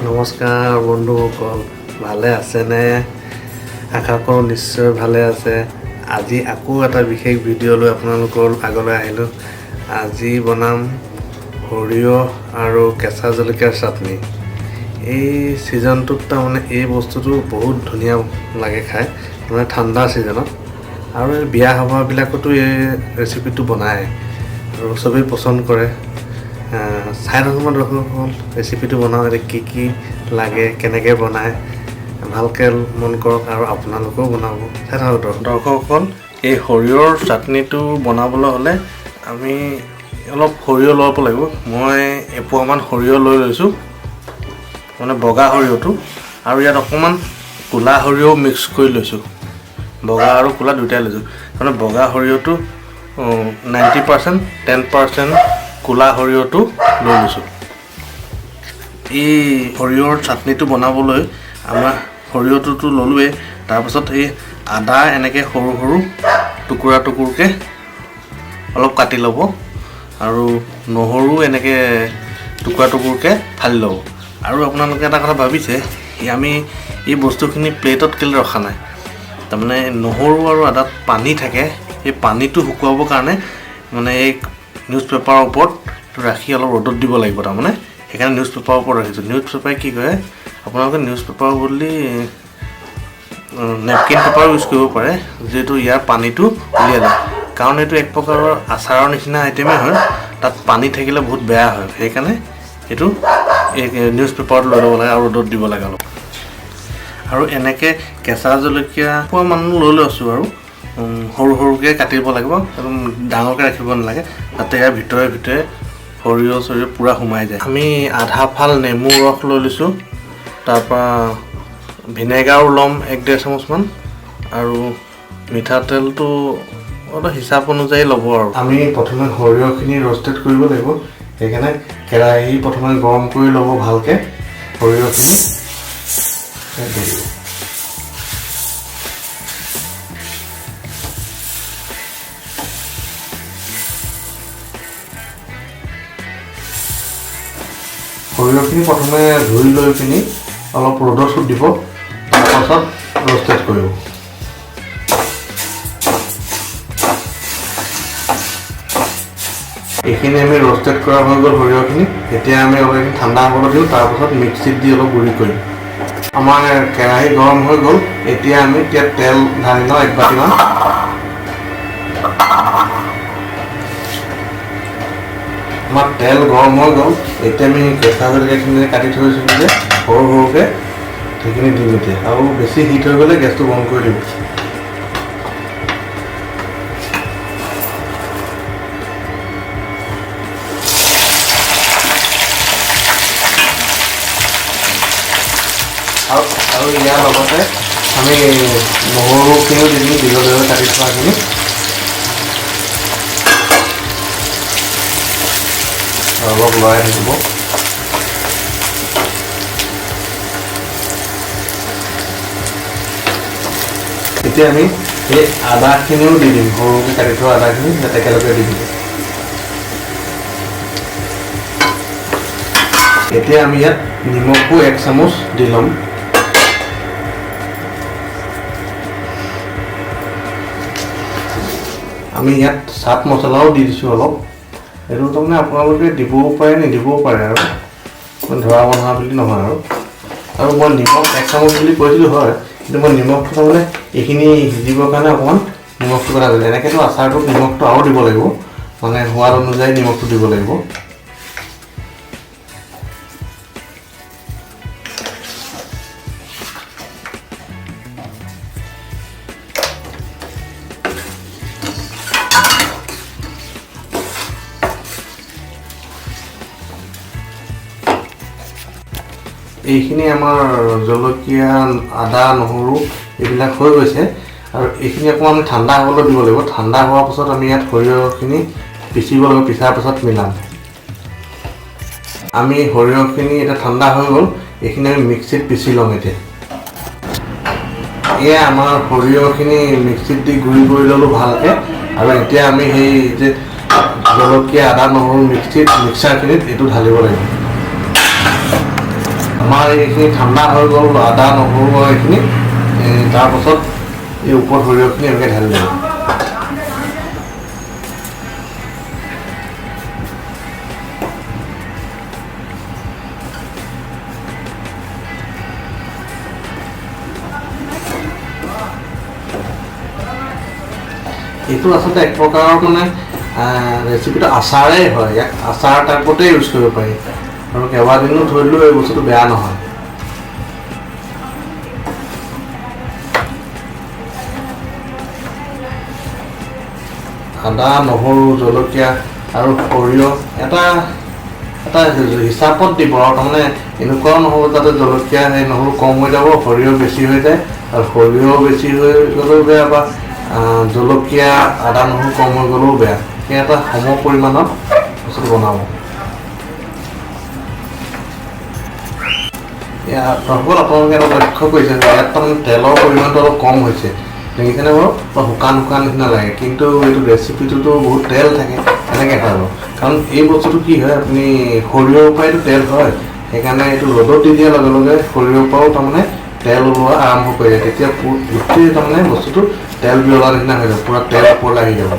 নমস্কাৰ বন্ধুসকল, ভালে আছেনে? আশা কৰোঁ নিশ্চয় ভালে আছে। আজি আকৌ এটা বিশেষ ভিডিঅ' লৈ আপোনালোকৰ আগলৈ আহিলোঁ। আজি বনাম সৰিয়হ আৰু কেঁচা জলকীয়াৰ চাটনি। এই ছিজনটোত তাৰমানে এই বস্তুটো বহুত ধুনীয়া লাগে খাই, মানে ঠাণ্ডা ছিজনত। আৰু এই বিয়া সভাবিলাকতো এই ৰেচিপিটো বনায় আৰু চবেই পচন্দ কৰে। চাই থাকোঁ দৰ্শকসকল, ৰেচিপিটো বনাওঁ, এতিয়া কি লাগে, কেনেকৈ বনায়, ভালকৈ মন কৰক আৰু আপোনালোকেও বনাব। চাই থাকক দৰ্শকসকল। এই সৰিয়হৰ চাটনিটো বনাবলৈ হ'লে আমি অলপ সৰিয়হ ল'ব লাগিব। মই এপোৱামান সৰিয়হ লৈ লৈছোঁ, মানে বগা সৰিয়হটো, আৰু ইয়াত অকণমান ক'লা সৰিয়হ মিক্স কৰি লৈছোঁ। বগা আৰু ক'লা দুয়োটাই লৈছোঁ। মানে বগা সৰিয়হটো 90%, 10% ক'লা সৰিয়হটো লৈ লৈছোঁ। এই সৰিয়হৰ চাটনিটো বনাবলৈ আমাৰ সৰিয়হটোতো ল'লোৱেই, তাৰপাছত এই আদা এনেকৈ সৰু সৰু টুকুৰাকৈ অলপ কাটি ল'ব, আৰু নহৰু এনেকৈ টুকুৰাকৈ ফালি ল'ব। আৰু আপোনালোকে এটা কথা ভাবিছে, আমি এই বস্তুখিনি প্লেটত কেলৈ ৰখা নাই? তাৰমানে নহৰু আৰু আদাত পানী থাকে, সেই পানীটো শুকুৱাবৰ কাৰণে মানে এই নিউজ পেপাৰৰ ওপৰত ৰাখি অলপ ৰ'দত দিব লাগিব। তাৰমানে সেইকাৰণে নিউজ পেপাৰৰ ওপৰত ৰাখিছোঁ। নিউজ পেপাৰে কি কৰে, আপোনালোকে নিউজ পেপাৰৰ বদলি নেপকিন পেপাৰ ইউজ কৰিব পাৰে, যিহেতু ইয়াৰ পানীটো উলিয়াই লয়। কাৰণ এইটো এক প্ৰকাৰৰ আচাৰৰ নিচিনা আইটেমেই হয়, তাত পানী থাকিলে বহুত বেয়া হয়। সেইকাৰণে এইটো নিউজ পেপাৰত লৈ ল'ব লাগে আৰু ৰ'দত দিব লাগে অলপ। আৰু এনেকৈ কেঁচা জলকীয়া পোৱা মানুহ লৈ লৈছোঁ, আৰু সৰু সৰুকৈ কাটিব লাগিব, একদম ডাঙৰকৈ ৰাখিব নালাগে, যাতে ইয়াৰ ভিতৰে ভিতৰে সৰিয়হ চৰিয়হ পূৰা সোমাই যায়। আমি আধা ফাল নেমু ৰস লৈ লৈছোঁ, তাৰপৰা ভিনেগাৰো ল'ম 1-1.5 চামুচমান, আৰু মিঠাতেলটো অলপ হিচাপ অনুযায়ী ল'ব। আৰু আমি প্ৰথমে সৰিয়হখিনি ৰ'ষ্টেড কৰিব লাগিব, সেইকাৰণে কেৰাহী প্ৰথমে গৰম কৰি ল'ব ভালকৈ। সৰিয়হখিনি দিব, সৰিয়হখিনি প্ৰথমে ধুই লৈ পিনি অলপ ৰ'দত দিব, তাৰপাছত ৰ'ষ্টেড কৰিব। এইখিনি আমি ৰ'ষ্টেড কৰা হৈ গ'ল সৰিয়হখিনি। এতিয়া আমি অলপ ঠাণ্ডা হ'বলৈ দিওঁ, তাৰপাছত মিক্সিত দি অলপ গুড়ি কৰিম। আমাৰ কেৰাহী গৰম হৈ গ'ল, এতিয়া আমি ইয়াত তেল ঢালি লওঁ 1 বাতিমান। আমাৰ তেল গৰম হৈ গ'ল, এতিয়া আমি কেঁচা জলকীয়াখিনি কাটি থৈছিলোঁ যে সৰু সৰুকৈ, সেইখিনি দিম এতিয়া। আৰু বেছি হিট হৈ গ'লে গেছটো বন্ধ কৰি দিম। আৰু ইয়াৰ লগতে আমি নহৰুখিনিও দি দিম, দীঘলীয়াকৈ কাটি থোৱাখিনি। অলপ লৰাই থাকিব। এতিয়া আমি এই আদাখিনিও দি দিম, সৰুকৈ কাটি থোৱা আদাখিনি যাতে একেলগে দি দিম। এতিয়া আমি ইয়াত নিমখো 1 চামুচ দি ল'ম। আমি ইয়াত চাট মছলাও দি দিছোঁ অলপ। এইটো তাৰমানে আপোনালোকে দিবও পাৰে, নিদিবও পাৰে, আৰু ধৰা বন্ধা বুলি নহয়। আৰু মই নিমখ 1 চামুচ বুলি কৈছিলোঁ হয়, কিন্তু মই নিমখটো তাৰমানে এইখিনি সিজিবৰ কাৰণে অকণমান নিমখটো কথা কৈছোঁ। এনেকৈতো আচাৰটোত নিমখটো আৰু দিব লাগিব, মানে সোৱাদ অনুযায়ী নিমখটো দিব লাগিব। এইখিনি আমাৰ জলকীয়া, আদা, নহৰু এইবিলাক হৈ গৈছে, আৰু এইখিনি অকণমান আমি ঠাণ্ডা হ'বলৈ দিব লাগিব। ঠাণ্ডা হোৱাৰ পাছত আমি ইয়াত সৰিয়হখিনি পিচিব লাগিব, পিছাৰ পাছত মিলাম। আমি সৰিয়হখিনি এতিয়া ঠাণ্ডা হৈ গ'ল, এইখিনি আমি মিক্সিত পিচি ল'ম এতিয়া। এয়া আমাৰ সৰিয়হখিনি মিক্সিত দি গুড়ি কৰি ল'লোঁ ভালকৈ, আৰু এতিয়া আমি সেই যে জলকীয়া, আদা, নহৰু মিক্সাৰখিনিত এইটো ঢালিব লাগিব। আমাৰ এইখিনি ঠাণ্ডা হৈ গ'ল আদা নহৰু এইখিনি তাৰপাছত এই ওপৰত সৰিয়হখিনি এনেকৈ ঢালি দিব এইটো আচলতে এক প্ৰকাৰৰ মানে ৰেচিপিটো আচাৰেই হয় ইয়াক আচাৰ টাইপতে ইউজ কৰিব পাৰি আৰু কেইবাদিনো থৈ দিলেও এই বস্তুটো বেয়া নহয় আদা নহৰু জলকীয়া আৰু সৰিয়হ এটা হিচাপত দিব আৰু তাৰমানে এনেকুৱাও নহ'ব যাতে জলকীয়া সেই নহৰু কম হৈ যাব সৰিয়হ বেছি হৈ যায় আৰু সৰিয়হ বেছি হৈ গ'লেও বেয়া বা জলকীয়া আদা নহৰু কম হৈ গ'লেও বেয়া সেই এটা সম পৰিমাণত বস্তুটো বনাব ইয়াত আপোনালোকে এটা লক্ষ্য কৰিছে যে ইয়াত তাৰমানে তেলৰ পৰিমাণটো অলপ কম হৈছে সেইকাৰণে বাৰু শুকান নিচিনা লাগে কিন্তু এইটো ৰেচিপিটোতো বহুত তেল থাকে এনেকৈ হয় বাৰু কাৰণ এই বস্তুটো কি হয় আপুনি সৰিয়হৰ পৰাইতো তেল হয় সেইকাৰণে এইটো ৰ'দত দি দিয়াৰ লগে লগে সৰিয়হৰ পৰাও তাৰমানে তেল ওলোৱা আৰম্ভ কৰি যায় তেতিয়া গোটেই তাৰমানে বস্তুটো তেল বিয়লা নিচিনা হৈ যাব পূৰা তেল ওপৰলৈ আহি যাব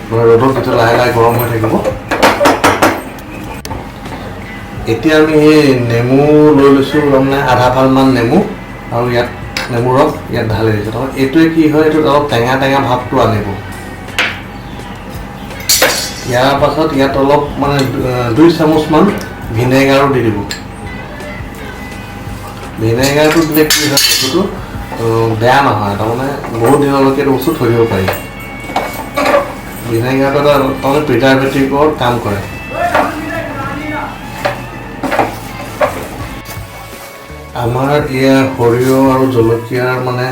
মানে ৰ'দত যেতিয়া লাহে লাহে গৰম হৈ থাকিব এতিয়া আমি সেই নেমু লৈ লৈছোঁ তাৰমানে আধা ফালমান নেমু আৰু ইয়াত নেমু ৰস ইয়াত ঢালি দিছোঁ তাৰমানে এইটোৱে কি হয় এইটো অলপ টেঙা ভাৱটো আনিব ইয়াৰ পাছত ইয়াত অলপ মানে 2 চামুচমান ভিনেগাৰো দি দিব ভিনেগাৰটো দিলে কি হয় বস্তুটো বেয়া নহয় তাৰমানে বহুত দিনলৈকে এইটো বস্তু থৈ দিব পাৰি ভিনেগাৰটো এটা তাৰমানে প্ৰিজাৰভেটিভৰ কাম কৰে আমাৰ এয়া সৰিয়হ আৰু জলকীয়াৰ মানে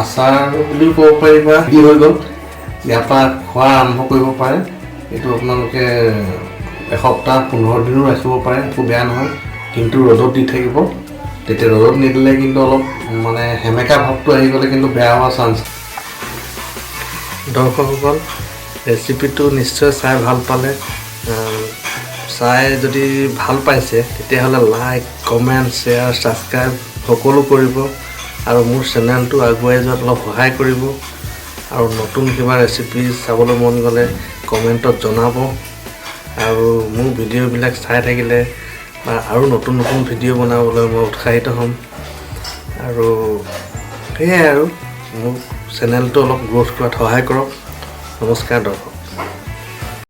আচাৰ বুলিও ক'ব পাৰি বা কি হৈ গ'ল ইয়াৰ পৰা খোৱা আৰম্ভ কৰিব পাৰে এইটো আপোনালোকে এসপ্তাহ 15 দিনো ৰাখিব পাৰে একো বেয়া নহয় কিন্তু ৰ'দত দি থাকিব তেতিয়া ৰ'দত নিদিলে কিন্তু অলপ মানে সেমেকা ভাৱটো আহি গ'লে কিন্তু বেয়া হোৱাৰ চান্স দৰ্শকসকল ৰেচিপিটো নিশ্চয় চাই ভাল পালে চাই যদি ভাল পাইছে তেতিয়াহ'লে লাইক কমেণ্ট শ্বেয়াৰ ছাবস্ক্ৰাইব সকলো কৰিব আৰু মোৰ চেনেলটো আগুৱাই যোৱাত অলপ সহায় কৰিব আৰু নতুন কিবা ৰেচিপি চাবলৈ মন গ'লে কমেণ্টত জনাব আৰু মোৰ ভিডিঅ'বিলাক চাই থাকিলে বা আৰু নতুন ভিডিঅ' বনাবলৈ মই উৎসাহিত হ'ম আৰু সেয়াই আৰু মোৰ চেনেলটো অলপ গ্ৰ'থ কৰাত সহায় কৰক নমস্কাৰ দৰ্শক